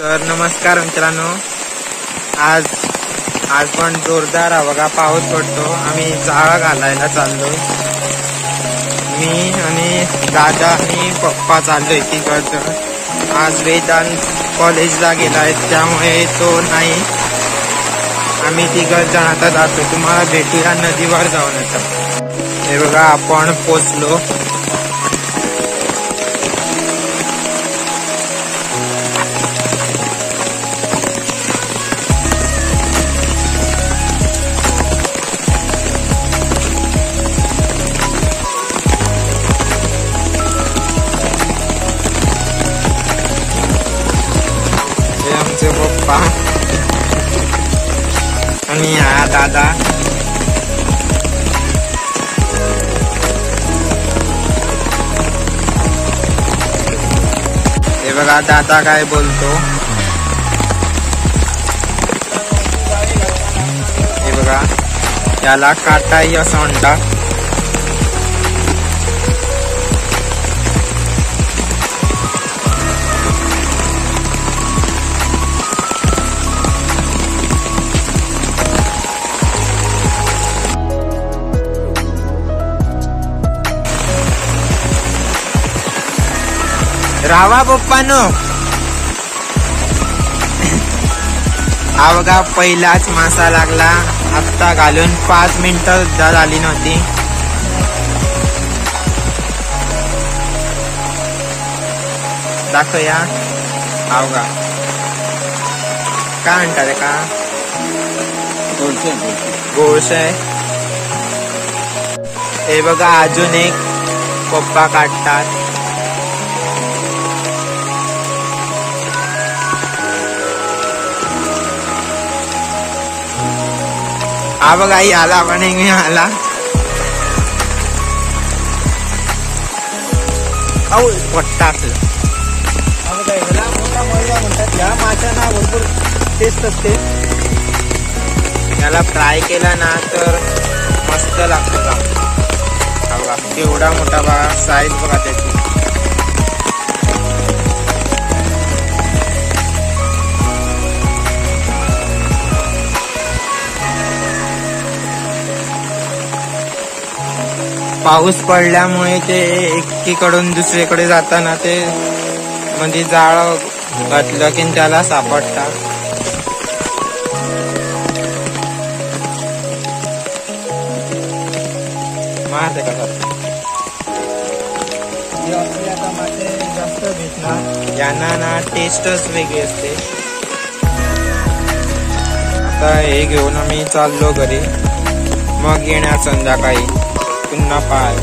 तर नमस्कार मित्रांनो, आज पण जोरदार बघा पाऊस पडतो. आम्ही जाळा घालायला चाललोय. मी आणि दादा आणि पप्पा चाललोय तिकडचं. आज वेदांत कॉलेजला गेलाय त्यामुळे तो नाही. आम्ही तिघ जण आता जातो. तुम्हाला भेटूया नदीवर जाऊन आता. हे बघा आपण पोचलो. आमचे पप्पा आणि हा दादा. हे बघा दादा काय बोलतो. हे बघा याला काटाई असं म्हणतात. रावा पप्पानो. हा बघा पहिलाच मासा लागला. आत्ता घालून 5 मिनिटं सुद्धा झाली नव्हती. दाखवूया. हा बघा काय म्हणतात का, गोळशे. हे बघा अजून एक पप्पा काढतात. हा बघा आला पण आला. पट्टा असलं. मोठा मळ्या म्हणतात. या माशांना भरपूर टेस्ट असते. याला फ्राय केला ना तर मस्त लागतं का. हा बघा केवढा मोठा बघा साईज बघा त्याची. पाऊस पडल्यामुळे ते एकीकडून दुसरीकडे जाताना ते म्हणजे जाळ घातलं की त्याला सापडतात. माहिती का मासे जास्त भेटणार. यांना ना टेस्टच वेगळी असते. आता हे घेऊन आम्ही चाललो घरी. मग येणार संध्याकाळी पुन्हा पाय.